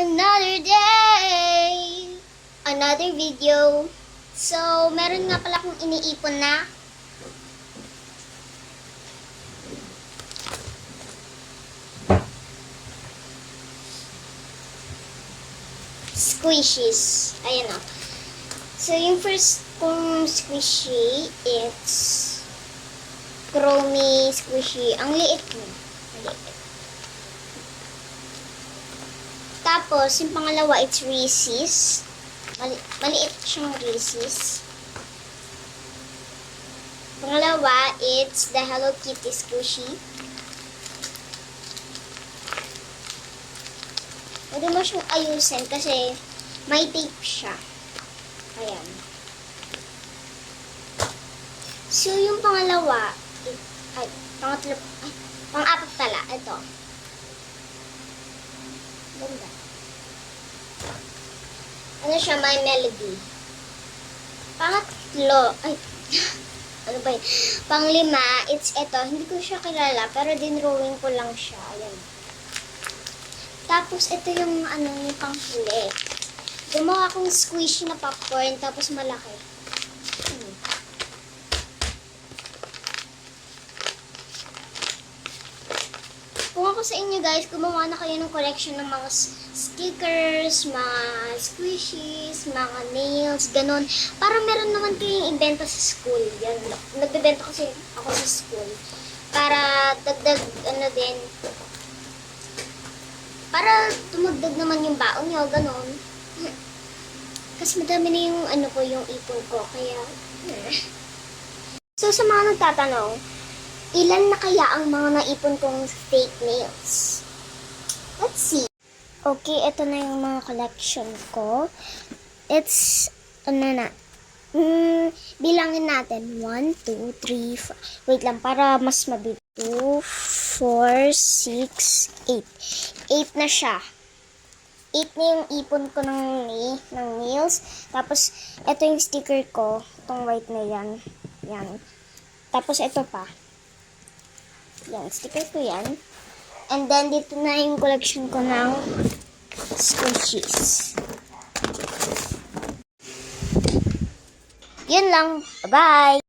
Another day! Another video. So, meron nga pala akong iniipon na squishies. Ayan o. So, yung first kong squishy, it's Chromie squishy. Ang liit mo. Maliit. Tapos, yung pangalawa, it's Reese's. Maliit siyang Reese's. Pangalawa, it's the Hello Kitty squishy. Pwede mo siyang ayusin kasi may tape siya. Ayan. So, yung pangalawa, pang-apat pala, ito. Ganda. Ano siya, may melody. Pangatlo, ano ba yun? Panglima, it's ito. Hindi ko siya kilala, pero dinrawing ko lang siya. Ayan. Tapos, ito yung, yung panghuli. Gumawa akong squishy na popcorn, tapos malaki. Kung ako sa inyo guys, gumawa na kayo ng collection ng mga stickers, mga squishies, mga nails, ganun. Para meron naman kayong ibenta sa school. Yan. Nagbebenta kasi ako sa school. Para dagdag, din. Para tumagdag naman yung baon nyo, ganun. Kasi madami na yung yung ipon ko. Kaya, So, sa mga nagtatanong, ilan na kaya ang mga naipon kong fake nails? Let's see. Okay, ito na yung mga collection ko. It's, bilangin natin. 1, 2, 3, 4. Wait lang, para mas mabilis. 2, 4, 6, 8. 8 na siya. 8 na yung ipon ko ng nails. Tapos, ito yung sticker ko. Itong white na yan. Yan. Tapos, ito pa. Yan, sticker ko yan. And then, dito na yung collection ko ng squishies. Yun lang. Bye-bye!